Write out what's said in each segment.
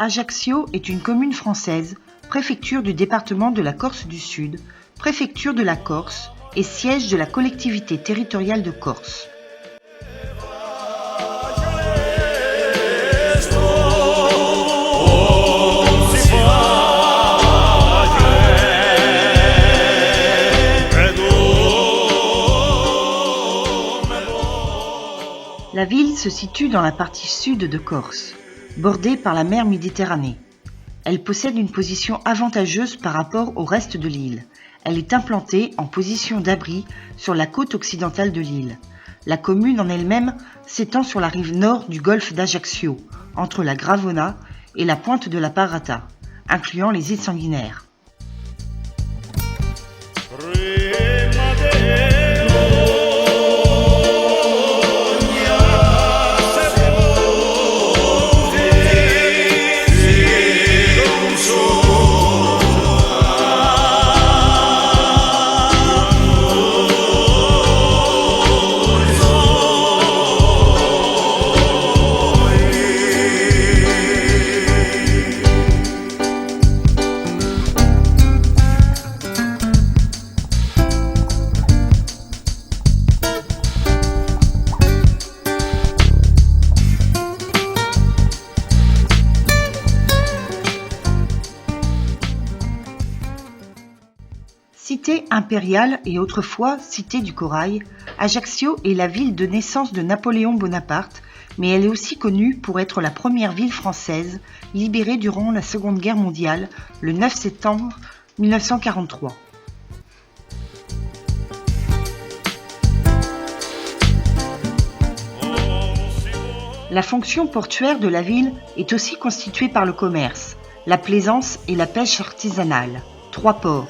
Ajaccio est une commune française, préfecture du département de la Corse du Sud, préfecture de la Corse et siège de la collectivité territoriale de Corse. La ville se situe dans la partie sud de Corse, bordée par la mer Méditerranée. Elle possède une position avantageuse par rapport au reste de l'île. Elle est implantée en position d'abri sur la côte occidentale de l'île. La commune en elle-même s'étend sur la rive nord du golfe d'Ajaccio, entre la Gravona et la pointe de la Parata, incluant les îles Sanguinaires. Cité impériale et autrefois cité du corail, Ajaccio est la ville de naissance de Napoléon Bonaparte, mais elle est aussi connue pour être la première ville française libérée durant la Seconde Guerre mondiale, le 9 septembre 1943. La fonction portuaire de la ville est aussi constituée par le commerce, la plaisance et la pêche artisanale. 3 ports.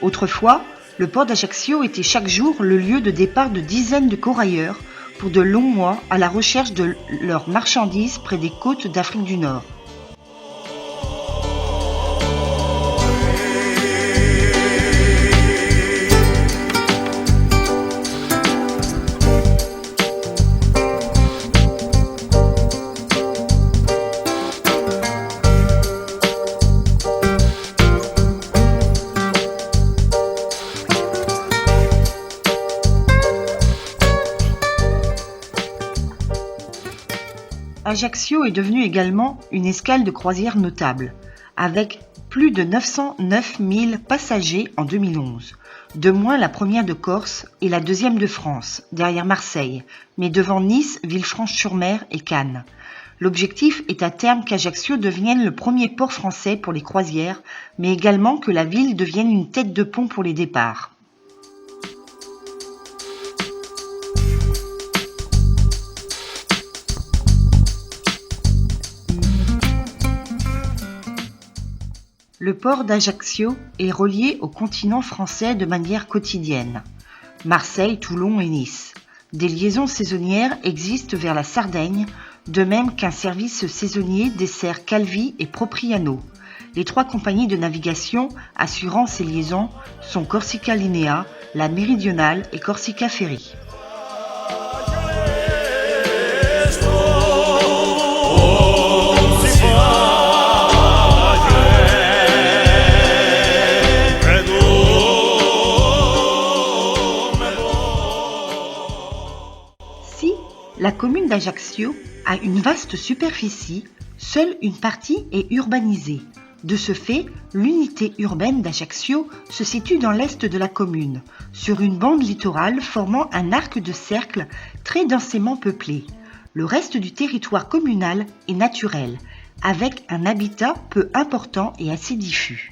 Autrefois, le port d'Ajaccio était chaque jour le lieu de départ de dizaines de corailleurs pour de longs mois à la recherche de leurs marchandises près des côtes d'Afrique du Nord. Ajaccio est devenue également une escale de croisière notable, avec plus de 909 000 passagers en 2011, de moins la première de Corse et la deuxième de France, derrière Marseille, mais devant Nice, Villefranche-sur-Mer et Cannes. L'objectif est à terme qu'Ajaccio devienne le premier port français pour les croisières, mais également que la ville devienne une tête de pont pour les départs. Le port d'Ajaccio est relié au continent français de manière quotidienne. Marseille, Toulon et Nice. Des liaisons saisonnières existent vers la Sardaigne, de même qu'un service saisonnier dessert Calvi et Propriano. Les 3 compagnies de navigation assurant ces liaisons sont Corsica Linea, la Méridionale et Corsica Ferry. La commune d'Ajaccio a une vaste superficie, seule une partie est urbanisée. De ce fait, l'unité urbaine d'Ajaccio se situe dans l'est de la commune, sur une bande littorale formant un arc de cercle très densément peuplé. Le reste du territoire communal est naturel, avec un habitat peu important et assez diffus.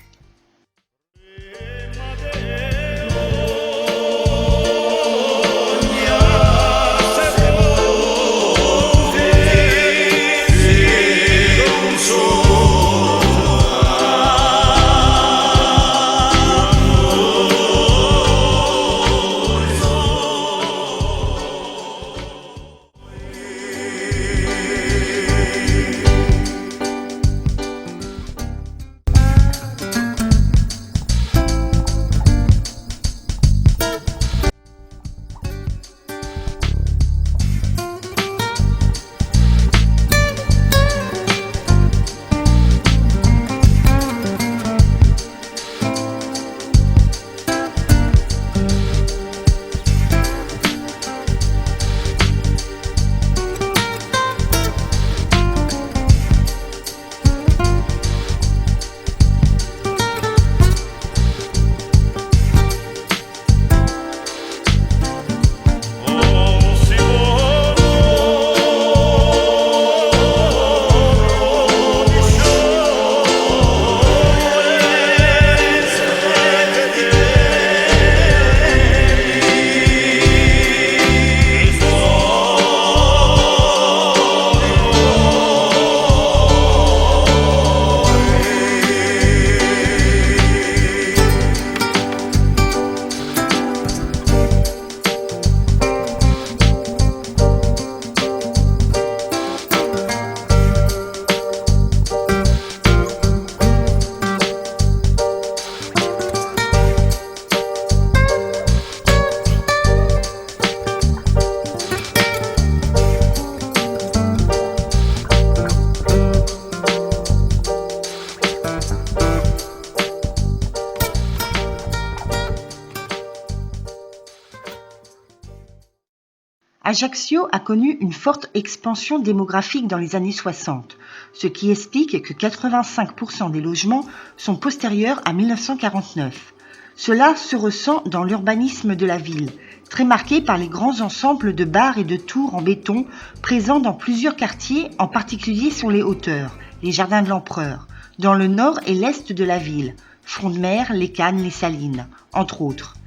Ajaccio a connu une forte expansion démographique dans les années 60, ce qui explique que 85% des logements sont postérieurs à 1949. Cela se ressent dans l'urbanisme de la ville, très marqué par les grands ensembles de bars et de tours en béton présents dans plusieurs quartiers, en particulier sur les hauteurs, les jardins de l'Empereur, dans le nord et l'est de la ville, Front de Mer, les Cannes, les Salines, entre autres.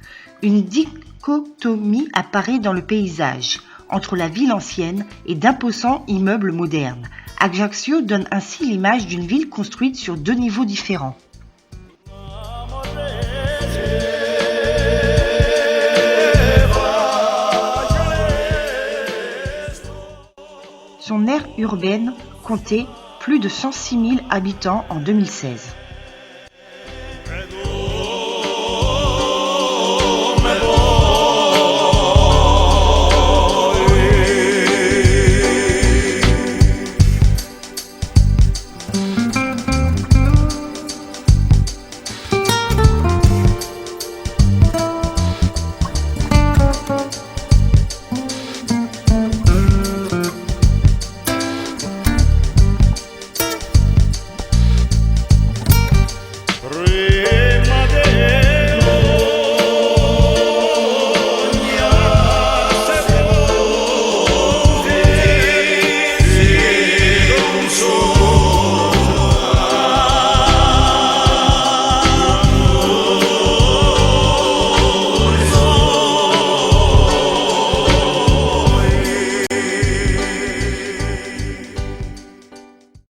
Une dichotomie apparaît dans le paysage, entre la ville ancienne et d'imposants immeubles modernes. Ajaccio donne ainsi l'image d'une ville construite sur deux niveaux différents. Son aire urbaine comptait plus de 106 000 habitants en 2016.